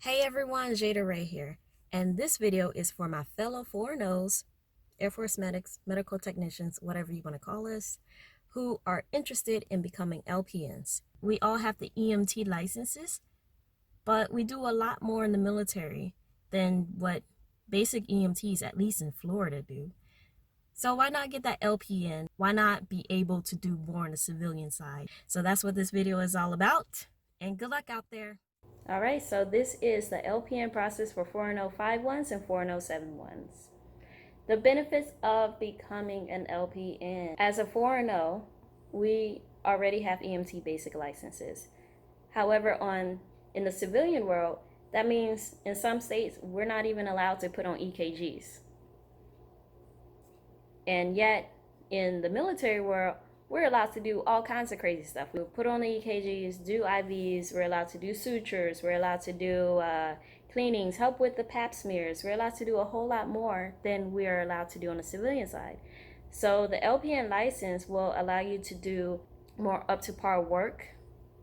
Hey everyone, Jada Ray here, and this video is for my fellow 4-0s, Air Force medics, medical technicians, whatever you want to call us, who are interested in becoming LPNs. We all have the EMT licenses, but we do a lot more in the military than what basic EMTs, at least in Florida, do. So why not get that LPN? Why not be able to do more on the civilian side? So that's what this video is all about, and good luck out there. All right, so this is the LPN process for 41051s and 41071s. The benefits of becoming an LPN. As a 410, we already have EMT basic licenses. However, in the civilian world, that means in some states we're not even allowed to put on EKGs. And yet in the military world, we're allowed to do all kinds of crazy stuff. We put on the EKGs, do IVs, we're allowed to do sutures, we're allowed to do cleanings, help with the pap smears. We're allowed to do a whole lot more than we are allowed to do on the civilian side. So the LPN license will allow you to do more up to par work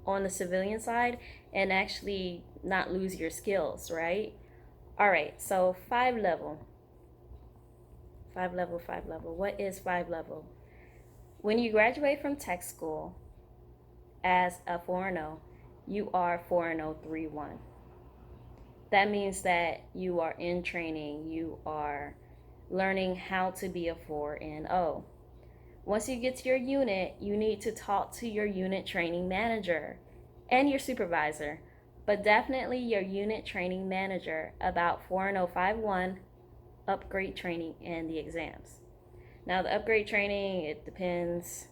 on the civilian side and actually not lose your skills, right? All right, so 5-level. What is 5-level? When you graduate from tech school as a 4-0, you are 4-0-3-1. That means that you are in training, you are learning how to be a 4-0. Once you get to your unit, you need to talk to your unit training manager and your supervisor, but definitely your unit training manager about 4-0-5-1 upgrade training and the exams. Now the upgrade training, it depends,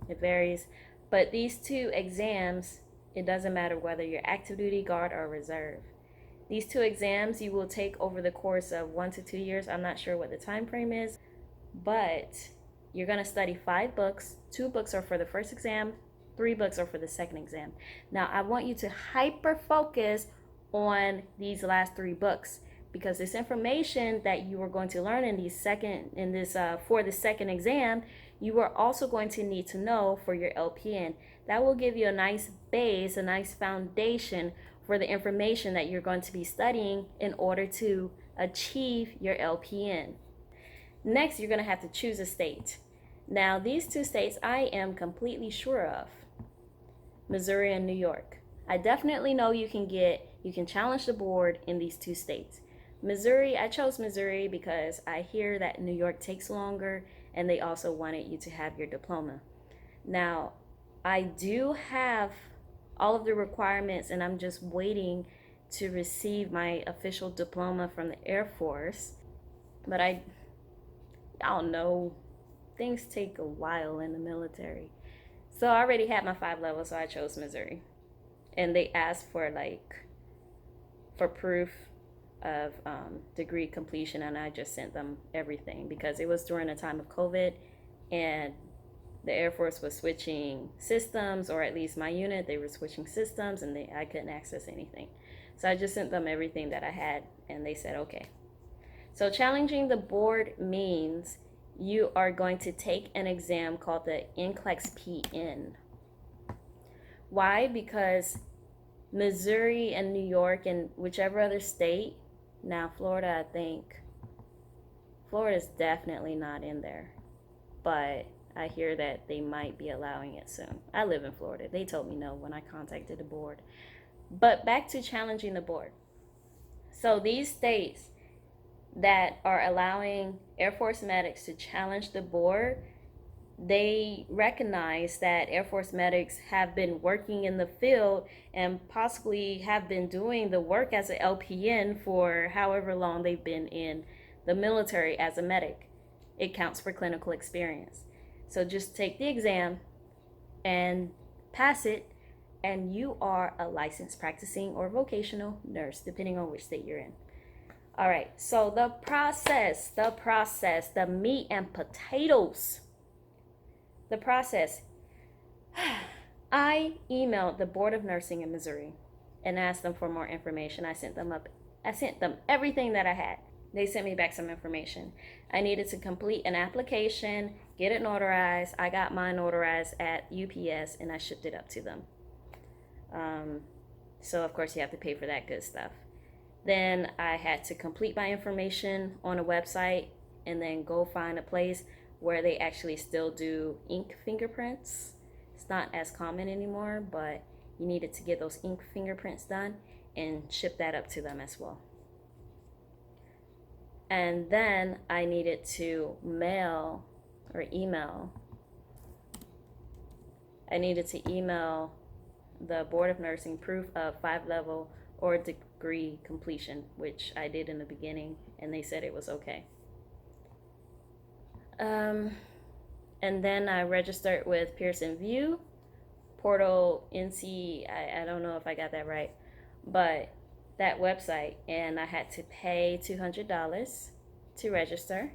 it varies, but these two exams, it doesn't matter whether you're active duty, guard, or reserve. These two exams you will take over the course of 1 to 2 years. I'm not sure what the time frame is, but you're going to study 5 books. 2 books are for the first exam, 3 books are for the second exam. Now I want you to hyper focus on these last 3 books, because this information that you are going to learn for the second exam, you are also going to need to know for your LPN. That will give you a nice base, a nice foundation for the information that you're going to be studying in order to achieve your LPN. Next, you're going to have to choose a state. Now, these 2 states I am completely sure of: Missouri and New York. I definitely know you can challenge the board in these 2 states. Missouri, I chose Missouri because I hear that New York takes longer, and they also wanted you to have your diploma. Now, I do have all of the requirements, and I'm just waiting to receive my official diploma from the Air Force. But I don't know, things take a while in the military. So I already had my 5-level, so I chose Missouri. And they asked for proof of degree completion, and I just sent them everything because it was during a time of COVID and the Air Force was switching systems, or at least my unit, they were switching systems, and I couldn't access anything. So I just sent them everything that I had, and they said okay. So challenging the board means you are going to take an exam called the NCLEX-PN. Why? Because Missouri and New York and whichever other state, now Florida, I think Florida's definitely not in there, but I hear that they might be allowing it soon. I live in Florida. They told me no when I contacted the board. But back to challenging the board. So these states that are allowing Air Force medics to challenge the board, they recognize that Air Force medics have been working in the field and possibly have been doing the work as an LPN for however long they've been in the military as a medic. It counts for clinical experience. So just take the exam and pass it, and you are a licensed practicing or vocational nurse, depending on which state you're in. All right, so the process, the meat and potatoes. The process. I emailed the Board of Nursing in Missouri and asked them for more information. I sent them everything that I had. They sent me back some information. I needed to complete an application, get it notarized. I got mine notarized at UPS, and I shipped it up to them. So of course you have to pay for that good stuff. Then I had to complete my information on a website and then go find a place where they actually still do ink fingerprints. It's not as common anymore, but you needed to get those ink fingerprints done and ship that up to them as well. And then I needed to mail or email. I needed to email the Board of Nursing proof of 5-level or degree completion, which I did in the beginning, and they said it was okay. And then I registered with Pearson VUE, Portal NC, I don't know if I got that right, but that website, and I had to pay $200 to register.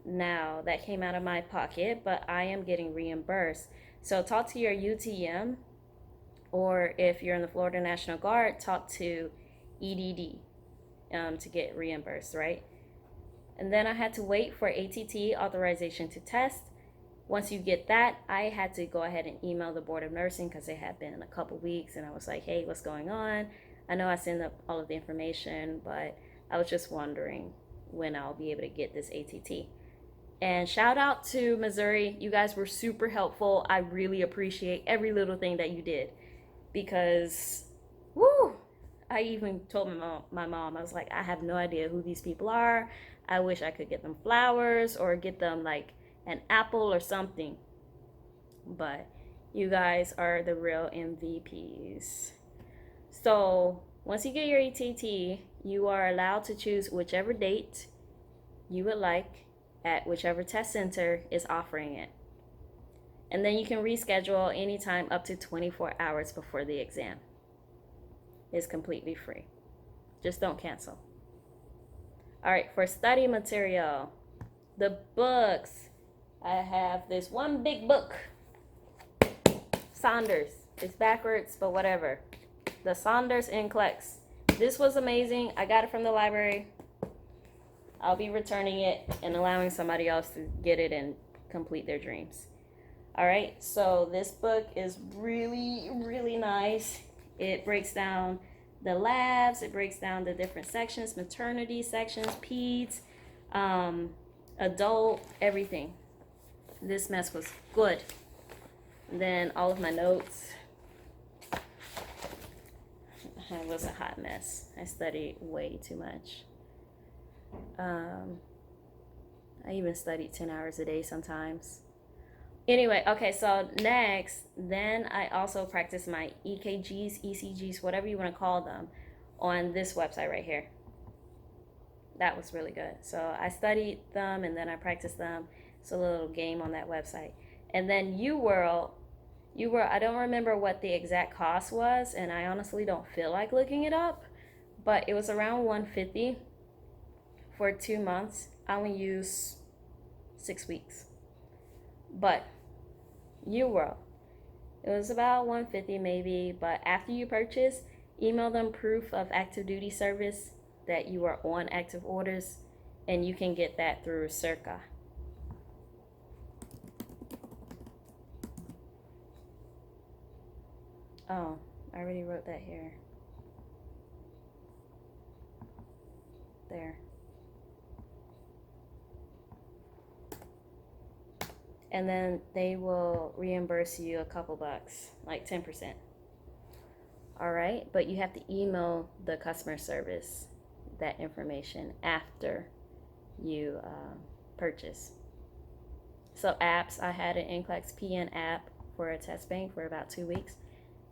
Now, that came out of my pocket, but I am getting reimbursed. So talk to your UTM, or if you're in the Florida National Guard, talk to EDD to get reimbursed, right? And then I had to wait for ATT, authorization to test. Once you get that, I had to go ahead and email the Board of Nursing because it had been a couple weeks, and I was like, hey, what's going on? I know I sent up all of the information, but I was just wondering when I'll be able to get this ATT. And shout out to Missouri. You guys were super helpful. I really appreciate every little thing that you did because, woo, I even told my mom, I was like, I have no idea who these people are. I wish I could get them flowers or get them like an apple or something. But you guys are the real MVPs. So once you get your ETT, you are allowed to choose whichever date you would like at whichever test center is offering it. And then you can reschedule anytime up to 24 hours before the exam. It's completely free. Just don't cancel. All right, for study material, the books. I have this one big book, Saunders. It's backwards, but whatever. The Saunders NCLEX. This was amazing. I got it from the library. I'll be returning it and allowing somebody else to get it and complete their dreams. All right, so this book is really, really nice. It breaks down the labs, it breaks down the different sections, maternity sections, peds, adult, everything. This mess was good. And then all of my notes. It was a hot mess. I studied way too much. I even studied 10 hours a day sometimes. Anyway, okay, so next, then I also practice my EKGs, ECGs, whatever you want to call them, on this website right here. That was really good. So I studied them and then I practiced them. It's a little game on that website. And then UWorld, I don't remember what the exact cost was, and I honestly don't feel like looking it up, but it was around $150 for 2 months. I only used 6 weeks. But UWorld, it was about $150 maybe, but after you purchase, email them proof of active duty service that you are on active orders, and you can get that through Circa. Oh, I already wrote that here. There. And then they will reimburse you a couple bucks, like 10%. All right, but you have to email the customer service that information after you purchase. So apps, I had an NCLEX-PN app for a test bank for about 2 weeks.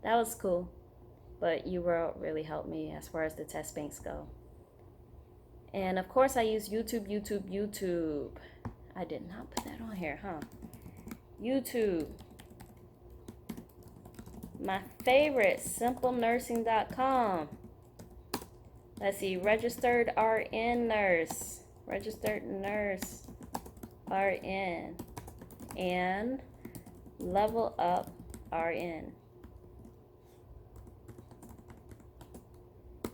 That was cool, but UWorld really helped me as far as the test banks go. And of course I use YouTube. I did not put that on here, huh? YouTube. My favorite, simplenursing.com. Let's see, registered RN nurse, registered nurse RN, and level up RN.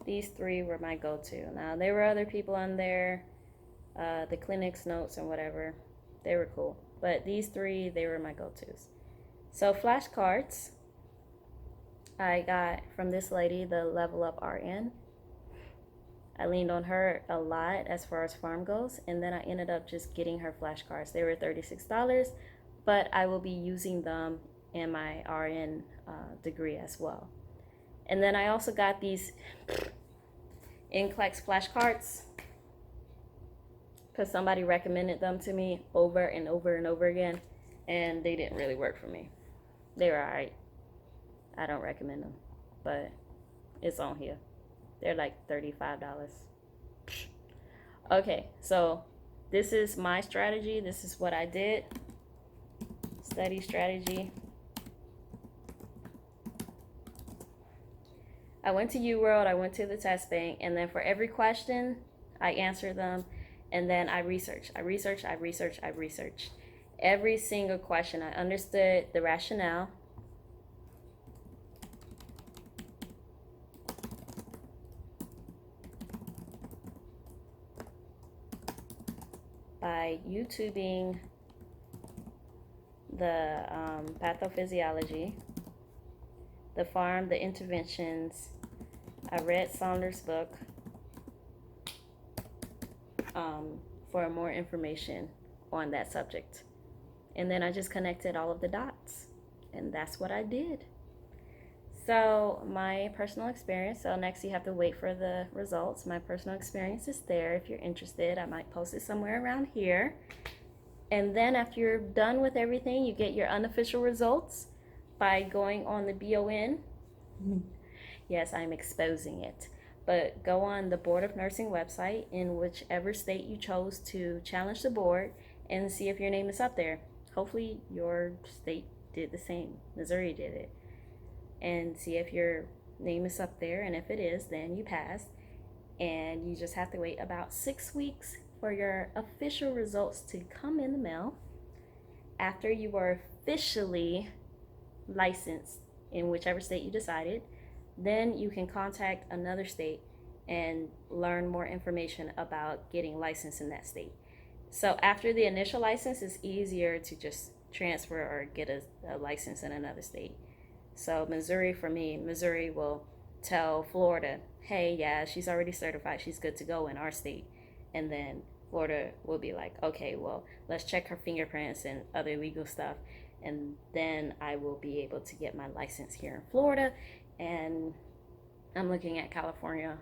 These three were my go-to. Now, there were other people on there, the clinic's notes and whatever. They were cool. But these three, they were my go-tos. So flashcards. I got from this lady the Level Up RN. I leaned on her a lot as far as farm goes, and then I ended up just getting her flashcards. They were $36, but I will be using them in my RN degree as well. And then I also got these NCLEX flashcards because somebody recommended them to me over and over and over again, and they didn't really work for me. They were alright. I don't recommend them, but it's on here. They're like $35. Okay, so this is my strategy. This is what I did. Study strategy. I went to UWorld, I went to the test bank, and then for every question, I answered them, and then I researched. Every single question. I understood the rationale. By YouTubing the pathophysiology, the farm, the interventions. I read Saunders' book for more information on that subject. And then I just connected all of the dots. And that's what I did. So my personal experience, so next you have to wait for the results. My personal experience is there if you're interested. I might post it somewhere around here. And then after you're done with everything, you get your unofficial results by going on the BON. Yes, I'm exposing it. But go on the Board of Nursing website in whichever state you chose to challenge the board and see if your name is up there. Hopefully your state did the same. Missouri did it. And see if your name is up there, and if it is, then you pass. And you just have to wait about 6 weeks for your official results to come in the mail. After you are officially licensed in whichever state you decided, then you can contact another state and learn more information about getting licensed in that state. So after the initial license, it's easier to just transfer or get a license in another state. So Missouri, for me, Missouri will tell Florida, hey, yeah, she's already certified, she's good to go in our state. And then Florida will be like, okay, well, let's check her fingerprints and other legal stuff. And then I will be able to get my license here in Florida. And I'm looking at California,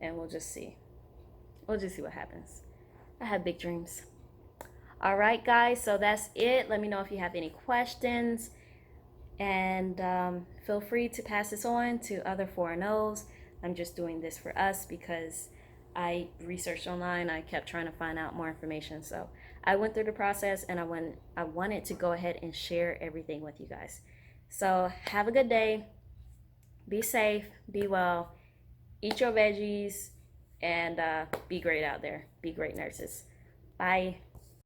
and we'll just see. We'll just see what happens. I have big dreams. All right, guys, so that's it. Let me know if you have any questions. And feel free to pass this on to other 4-0s. I'm just doing this for us because I researched online. I kept trying to find out more information. So I went through the process, and I wanted to go ahead and share everything with you guys. So have a good day. Be safe. Be well. Eat your veggies. And be great out there. Be great nurses. Bye.